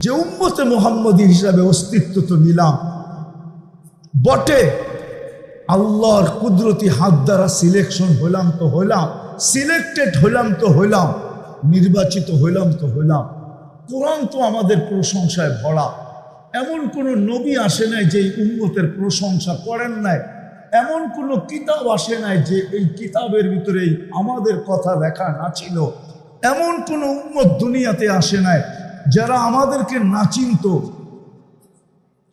যে উম্মতে মুহাম্মদী হিসাবে অস্তিত্ব তো নিলাম বটে, আল্লাহর কুদরতি হাত দ্বারা সিলেকশন হইলাম তো হইলাম, সিলেক্টেড হইলাম তো হইলাম, নির্বাচিত হইলাম তো হইলাম। কোরআন তো আমাদের প্রশংসায় ভরা। এমন কোনো নবী আসে নাই যে এই উম্মতের প্রশংসা করেন নাই, এমন কোনো কিতাব আসে নাই যে এই কিতাবের ভিতরেই আমাদের কথা লেখা না ছিল, এমন কোনো উম্মত দুনিয়াতে আসে নাই যারা আমাদেরকে না চিনত।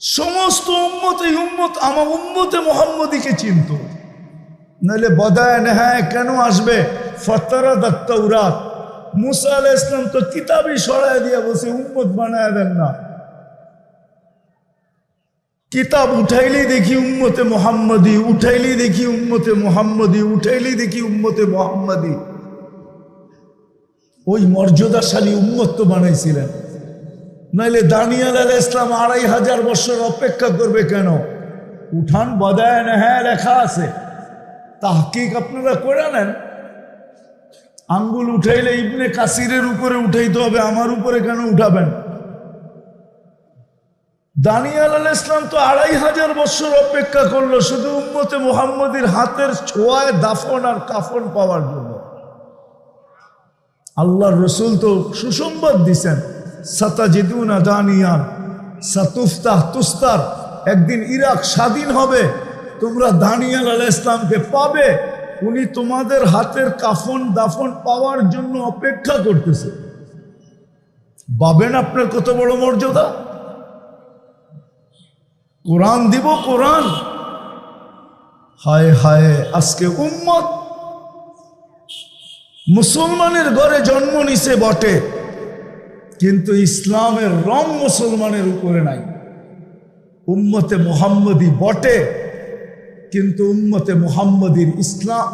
সমস্ত উম্মত এই উম্মত আমার উম্মতে মুহাম্মদীকে চিনত, নাহলে বদায় নেহায় কেন আসবে? ফাতারাদাত তাওরাত, মুসা আলাইহিস সালাম তো কিতাবই সরায় দিয়ে বসে উম্মত বানায় দেন না। কিতাব উঠাইলেই দেখি উম্মতে মুহাম্মদী, উঠাইলেই দেখি উম্মতে মুহাম্মদী, উঠাইলেই দেখি উম্মতে মুহাম্মদী। ওই মর্যাদাশালী উম্মত তো বানাইছিলেন, নাইলে দানিয়েল আলাইহিস সালাম 2500 বছর অপেক্ষা করবে কেন? উঠান বদায় নেহায় লেখা আছে, তাহকিক আপনারা করে নেন। আঙ্গুল উঠাইলে ইবনে কাসিরের উপরে উঠাইতে হবে, আমার উপরে কেন উঠাবেন? দানিয়েল আলাইহিস সালাম তো 2500 বছর অপেক্ষা করলো শুধু উম্মতে মুহাম্মদীর হাতের ছোঁয়ায় দাফন আর কাফন পাওয়ার জন্য। আল্লাহর রসুল তো সুসংবাদ দিছেন, সাতাজিদুনা দানিয়ান সাতুফতাহ তুস্তার, একদিন ইরাক স্বাধীন হবে, তোমরা দানিয়েল আলাইহিস সালামকে পাবে, উনি তোমাদের হাতের কাফন দাফন পাওয়ার জন্য অপেক্ষা করতেছে। ভাবেন আপনার কত বড় মর্যাদা। কোরআন দিব, কোরআন। হায় হায়, আজকে উম্মত মুসলমানের ঘরে জন্ম নিছে বটে, কিন্তু ইসলামের রং মুসলমানের উপরে নাই। উম্মতে মুহাম্মদী বটে, কিন্তু উম্মতে মুহাম্মদীর ইসলাম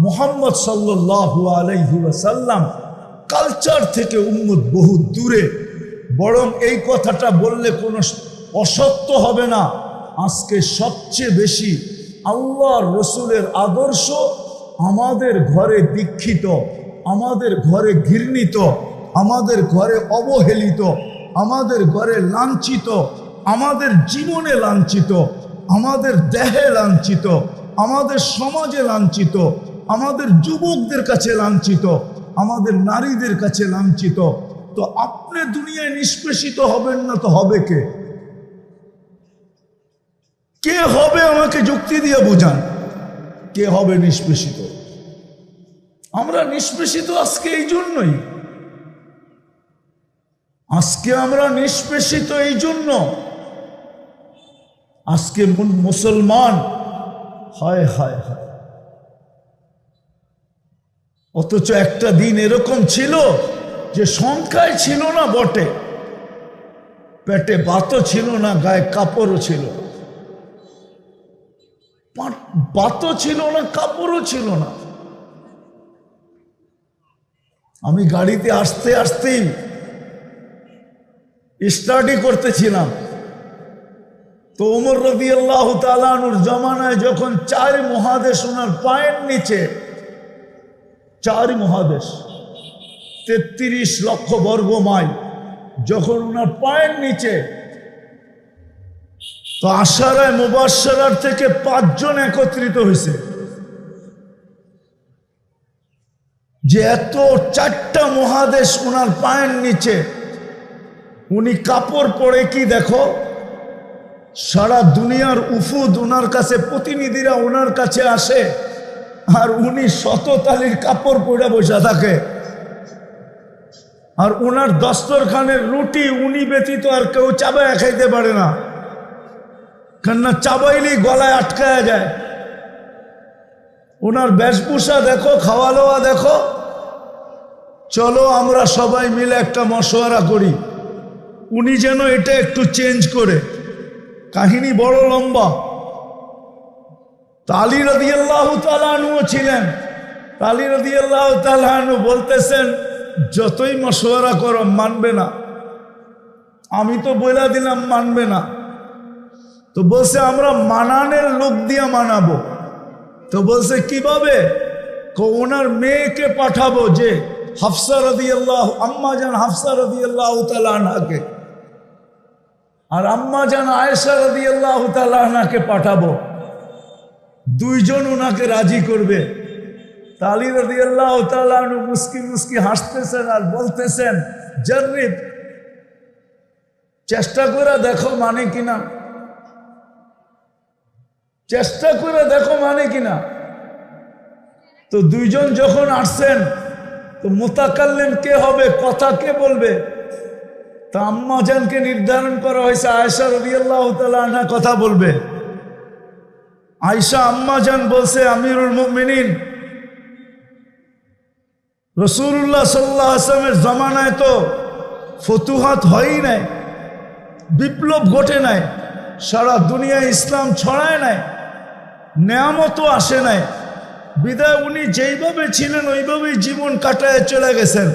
মুহাম্মদ সাল্লাল্লাহু আলাইহি ওয়াসাল্লাম কালচার থেকে উম্মত বহু দূরে। বরং এই কথাটা বললে কোনো অসত্য হবে না, আজকে সবচেয়ে বেশি আল্লাহর রসুলের আদর্শ আমাদের ঘরে দীক্ষিত, আমাদের ঘরে ঘৃণিত, আমাদের ঘরে অবহেলিত, আমাদের ঘরে লাঞ্ছিত, আমাদের জীবনে লাঞ্ছিত, আমাদের দেহে লাঞ্ছিত, আমাদের সমাজে লাঞ্ছিত, আমাদের যুবকদের কাছে লাঞ্ছিত, আমাদের নারীদের কাছে লাঞ্ছিত। তো আপনি দুনিয়ায় নিষ্পেষিত হবেন না তো হবে কে? কে হবে? আমাকে যুক্তি দিয়ে বোঝান, কে হবে নিষ্পেষিত? আমরা নিষ্পেষিত আজকে এই জন্যই, আজকে আমরা নিষ্পেষিত এই জন্য। আজকে মুসলমান, হায় হায় হায়, অথচ একটা দিন এরকম ছিল যে সংখ্যায় ছিল না বটে, পেটে ভাতও ছিল না, গায়ে কাপড়ও ছিল, ভাতও ছিল না, কাপড়ও ছিল না। আমি গাড়িতে আসতে আসতেই স্টাডি করতেছিলাম, তো ওমর রাদিয়াল্লাহু তাআলা আনহুর জমানায় যখন 4 মহাদেশ ওনার পায়ের নিচে, 4 মহাদেশ 33 লক্ষ বর্গ মাইল যখন ওনার পায়ের নিচে, তো আশারায়ে মুবাশশারার থেকে 5 জন একত্রিত হয়েছে যে এত 4টা মহাদেশ ওনার পায়ের নিচে, উনি কাপড় পরে কি দেখো, সারা দুনিয়ার উফুদ ওনার কাছে, প্রতিনিধিরা ওনার কাছে আসে, আর উনি শততালির কাপড় পরে বসে থাকে, আর ওনার দস্তরখানের রুটি উনি ব্যতীত আর কেউ চাবায় খাইতে পারে না, কেননা চাবাইলেই গলায় আটকায়া যায়। ওনার বেশভূষা দেখো, খাওয়া দাওয়া দেখো। চলো আমরা সবাই মিলে একটা মশওয়ারা করি, উনি যেন এটা একটু চেঞ্জ করে। কাহিনী বড় লম্বা। আলী রাদিয়াল্লাহু তাআলা আনহু ছিলেন, আলী রাদিয়াল্লাহু তাআলা আনহু বলতেছেন, যতই মশওয়ারা করো মানবে না, আমি তো বলে দিলাম মানবে না। তো বলছে আমরা মানানের লোক দিয়ে মানাবো। তো বলছে কিভাবে? ওনার মেয়েকে পাঠাবো, যে হাফসা রাদিয়াল্লাহু, আম্মা জান হাফসা রাদিয়াল্লাহু তাআলা আনহাকে, আর আম্মা জান আয়েশা রাদিয়াল্লাহু তাআলা আনহাকে পাঠাবো, দুইজন ওনাকে রাজি করবে। আলী রাদিয়াল্লাহু তাআলা আনহু মুস্কি মুস্কি হাসতেছেন আর বলতেছেন, জাররিব, চেষ্টা করে দেখো মানে কিনা, চেষ্টা করে দেখো মানে কিনা। তো দুইজন যখন আসছেন, তো মুতাকাল্লিম কে হবে, কথা কে বলবে? তা আম্মা জানকে নির্ধারণ করা হয়েছে আয়েশা রাদিয়াল্লাহু তাআলা আনহা কথা বলবে। আয়েশা আম্মা জান বলছে, আমিরুল মুমিনিন, রাসূলুল্লাহ সাল্লাল্লাহু আলাইহি ওয়াসাল্লামের জামানায় তো ফতুহাত হয়ই নাই, বিপ্লব ঘটে নাই, সারা দুনিয়ায় ইসলাম ছড়ায় নাই, নেয়ামতও আসে নাই, বিদায় উনি যেইভাবে ছিলেন ওইভাবেই জীবন কাটায় চলে গেছেন।